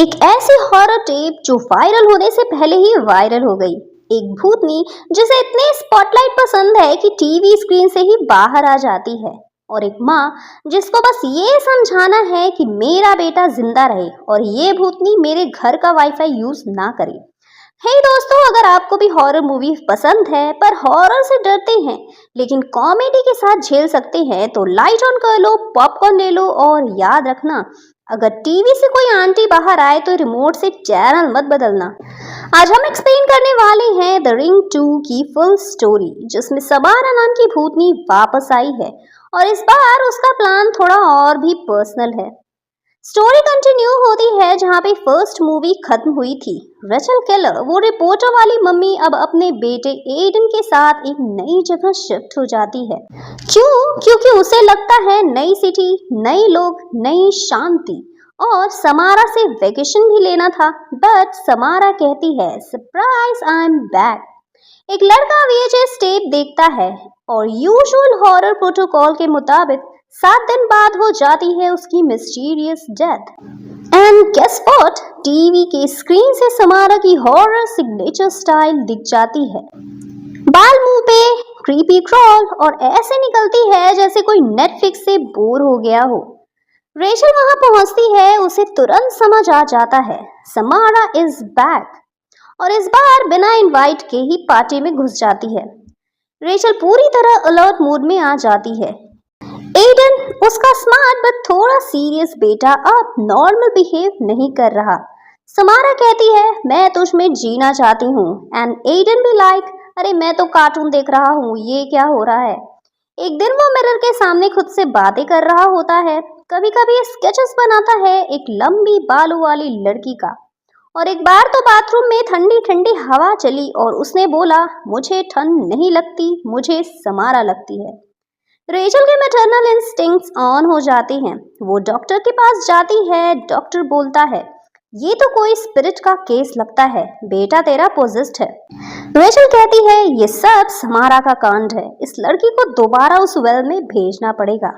एक ऐसी horror tape जो वायरल होने से पहले ही वायरल हो गई। एक भूतनी जिसे इतने स्पॉटलाइट पसंद है कि टीवी स्क्रीन से ही बाहर आ जाती है, और एक माँ जिसको बस ये समझाना है कि मेरा बेटा जिंदा रहे और ये भूतनी मेरे घर का वाईफाई यूज ना करे। हे दोस्तों, अगर आपको भी हॉरर मूवी पसंद है पर हॉरर से डरते हैं लेकिन कॉमेडी के साथ झेल सकते हैं, तो लाइट ऑन कर लो, पॉपकॉर्न ले लो और याद रखना, अगर टीवी से कोई आंटी बाहर आए तो रिमोट से चैनल मत बदलना। आज हम एक्सप्लेन करने वाले हैं द रिंग 2 की फुल स्टोरी, जिसमें समारा नाम की भूतनी वापस आई है और इस बार उसका प्लान थोड़ा और भी पर्सनल है। स्टोरी कंटिन्यू होती है जहाँ पे फर्स्ट मूवी खत्म हुई थी। रेचल केलर, वो रिपोर्टर वाली मम्मी, अब अपने बेटे एडन के साथ एक नई जगह शिफ्ट हो जाती है। क्यों? क्योंकि उसे लगता है नई सिटी, नए लोग, नई शांति, और समारा से वेकेशन भी लेना था। बट समारा कहती है, सरप्राइज, आई एम बैक। एक लड़का VHS टेप देखता है और यूजुअल हॉरर प्रोटोकॉल के मुताबिक 7 दिन बाद हो जाती है उसकी mysterious death. And guess what, TV के स्क्रीन से समारा की हॉरर सिग्नेचर स्टाइल दिख जाती है। बाल मुंह पे, क्रीपी क्रॉल, और ऐसे निकलती है जैसे कोई नेटफ्लिक्स से बोर हो गया हो। रेचल वहां पहुंचती है, उसे तुरंत समझ आ जाता है समारा इज बैक, और इस बार बिना इनवाइट के ही पार्टी में घुस जाती है। रेचल पूरी तरह अलर्ट मूड में आ जाती है। एडन, उसका स्मार्ट बट थोड़ा सीरियस बेटा, अब नॉर्मल बिहेव नहीं कर रहा। समारा कहती है, मैं तुझ में जीना चाहती हूँ, एंड एडन भी लाइक, अरे मैं तो कार्टून देख रहा हूँ, ये क्या हो रहा है। एक दिन वो मिरर के सामने खुद से बातें कर रहा होता है। कभी कभी स्केचेस बनाता है एक लंबी बालों वाली लड़की का, और एक बार तो बाथरूम में ठंडी ठंडी हवा चली और उसने बोला, मुझे ठंड नहीं लगती, मुझे समारा लगती है। रेचल के मैटरनल इंस्टिंक्ट्स ऑन हो जाते हैं। वो डॉक्टर के पास जाती है। डॉक्टर बोलता है, ये तो कोई स्पिरिट का केस लगता है, बेटा तेरा पोजेस्ड है। रेचल कहती है, ये सब समारा का कांड है, इस लड़की को दोबारा उस वेल में भेजना पड़ेगा।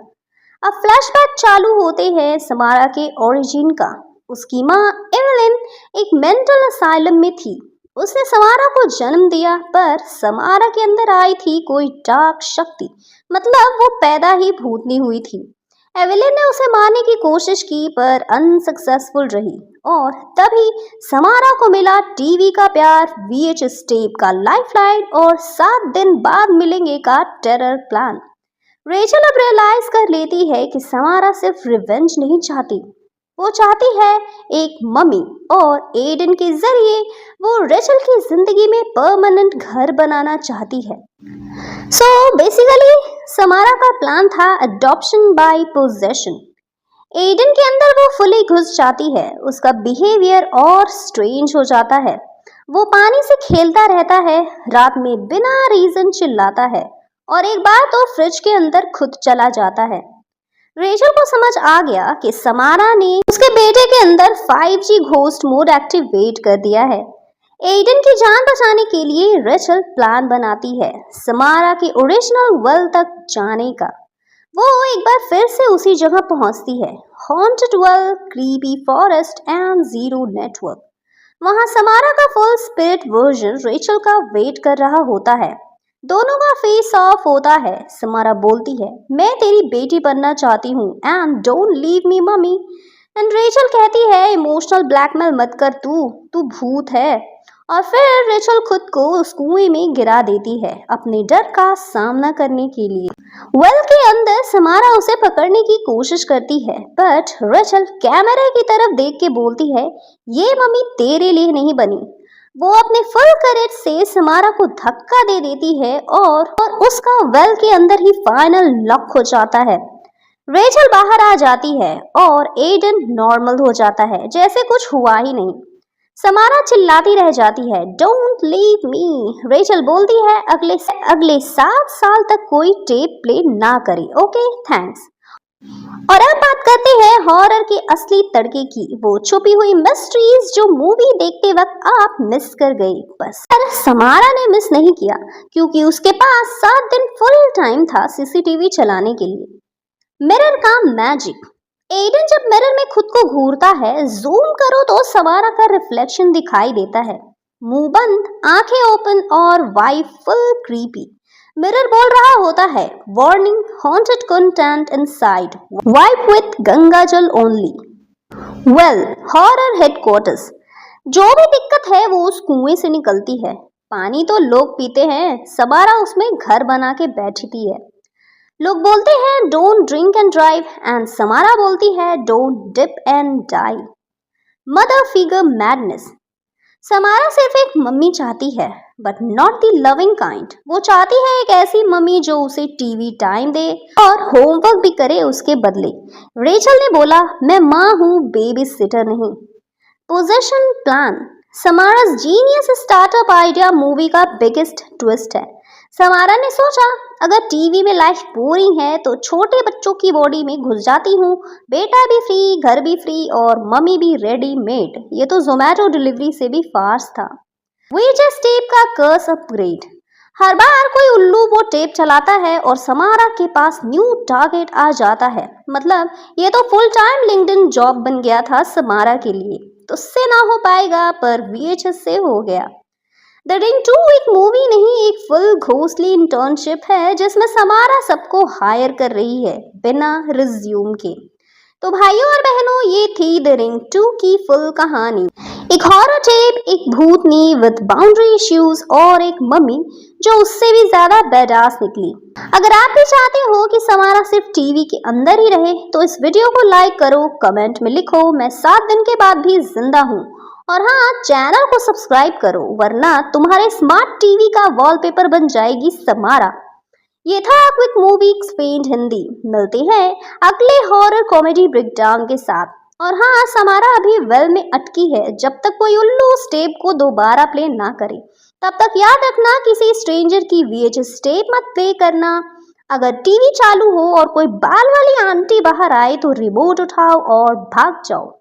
अब फ्लैशबैक चालू होते हैं समारा के ओरिजिन का। उसकी माँ एवेलिन एक मेंटल असाइलम में थी। उसने समारा को जन्म दिया, पर समारा के अंदर आई थी कोई डार्क शक्ति, मतलब वो पैदा ही भूतनी हुई थी। एवेलिन ने उसे मारने की कोशिश की पर अनसक्सेसफुल रही, और तभी समारा को मिला टीवी का प्यार, VHS टेप का लाइफलाइन, और 7 दिन बाद मिलेंगे का टेरर प्लान। रेचल अब रियलाइज कर लेती है कि समारा सिर्फ रिवेंज नहीं चाहती, वो चाहती है एक मम्मी, और एडन के जरिए वो रेचल की जिंदगी में परमानेंट घर बनाना चाहती है। सो बेसिकली समारा का प्लान था अडॉप्शन बाय पोजेशन। एडन के अंदर वो फुली घुस जाती है। उसका बिहेवियर और स्ट्रेंज हो जाता है। वो पानी से खेलता रहता है, रात में बिना रीजन चिल्लाता है, और एक बार तो फ्रिज के अंदर खुद चला जाता है। रेचल को समझ आ गया कि समारा ने उसके बेटे के अंदर 5G घोस्ट मोड एक्टिवेट कर दिया है। एडन की जान बचाने के लिए रेचल प्लान बनाती है समारा के ओरिजिनल वेल तक जाने का। वो एक बार फिर से उसी जगह पहुंचती है, haunted well, creepy forest and zero network. वहां समारा का फुल स्पिरिट वर्जन रेचल का वेट कर रहा होता है। दोनों का फेस ऑफ होता है। समारा बोलती है, मैं तेरी बेटी बनना चाहती हूँ, and don't leave me mummy. And Rachel कहती है, इमोशनल ब्लैकमेल मत कर, तू भूत है। और फिर रेचल खुद को उस कुएं में गिरा देती है अपने डर का सामना करने के लिए। वेल के अंदर समारा उसे पकड़ने की कोशिश करती है, बट रेचल कैमरे की तरफ देख के बोलती है, ये मम्मी तेरे लिए नहीं बनी। वो अपने फुल करेज से समारा को धक्का दे देती है, और उसका वेल के अंदर ही फाइनल लॉक हो जाता है। रेचल बाहर आ जाती है और एडन नॉर्मल हो जाता है, जैसे कुछ हुआ ही नहीं। समारा चिल्लाती रह जाती है, डोंट लीव मी। रेचल बोलती है, अगले 7 साल तक कोई टेप प्ले ना करे, ओके थैंक्स। और अब बात करते हैं हॉरर के असली तड़के की, वो छुपी हुई मिस्ट्रीज जो मूवी देखते वक्त आप मिस कर गए। बस पर समारा ने मिस नहीं किया, क्योंकि उसके पास 7 दिन फुल टाइम था CCTV चलाने के लिए। मिरर का मैजिक। एडन जब मिरर में खुद को घूरता है, जूम करो तो समारा का रिफ्लेक्शन दिखाई देता है। मुंह बंद, आंखें ओपन और वाइब फुल क्रीपी। मिरर बोल रहा होता है, warning, haunted content inside, wipe with गंगाजल ओनली। Well, horror headquarters. जो भी दिक्कत है वो उस कुएं से निकलती है। पानी तो लोग पीते हैं, समारा उसमें घर बना के बैठती है। लोग बोलते हैं don't drink and drive and Samara बोलती है don't dip and die. Mother figure madness. Samara सिर्फ एक मम्मी चाहती है, but not the loving kind. वो चाहती है एक ऐसी मम्मी जो उसे टीवी टाइम दे और होमवर्क भी करे उसके बदले। रेचल ने बोला, मैं माँ हूँ, बेबी सिटर नहीं। Possession plan. Samara's genius startup idea movie का बिगेस्ट ट्विस्ट है। समारा ने सोचा, अगर टीवी में लाइफ बोरिंग है तो छोटे बच्चों की बॉडी में घुस जाती हूँ। बेटा भी फ्री, घर भी फ्री और मम्मी भी रेडीमेड। ये तो जोमेटो डिलीवरी से भी फास्ट था। वीएचएस टेप का कर्स अपग्रेड। हर बार कोई उल्लू वो टेप चलाता है और समारा के पास न्यू टारगेट आ जाता है। मतलब ये तो फुल टाइम लिंक्डइन जॉब बन गया था समारा के लिए। तो उससे ना हो पाएगा, पर वीएचएस से हो गया। द रिंग 2 एक मूवी नहीं, एक फुल घोस्टली इंटर्नशिप है जिसमें समारा सबको हायर कर रही है बिना रिज्यूम के। तो भाइयों और बहनों, ये थी द रिंग 2 की फुल कहानी। एक हॉरर टेप, एक भूतनी विद बाउंड्री इश्यूज और एक मम्मी जो उससे भी ज्यादा बेडास निकली। अगर आप भी चाहते हो कि समारा सिर्फ टीवी के अंदर ही रहे तो इस वीडियो को लाइक करो, कमेंट में लिखो मैं 7 दिन के बाद भी जिंदा हूँ। और हाँ, चैनल को सब्सक्राइब करो, वरना तुम्हारे स्मार्ट टीवी का वॉलपेपर बन जाएगी समारा। ये था क्विक मूवी एक्सप्लेन्ड हिंदी। मिलते हैं अगले हॉरर कॉमेडी ब्रेकडाउन के साथ। और हाँ, समारा अभी वेल में अटकी है जब तक कोई उल्लू स्टेप को दोबारा प्ले ना करे। तब तक याद रखना, किसी स्ट्रेंजर की वीएचएस टेप मत प्ले करना। अगर टीवी चालू हो और कोई बाल वाली आंटी बाहर आए तो रिमोट उठाओ और भाग जाओ।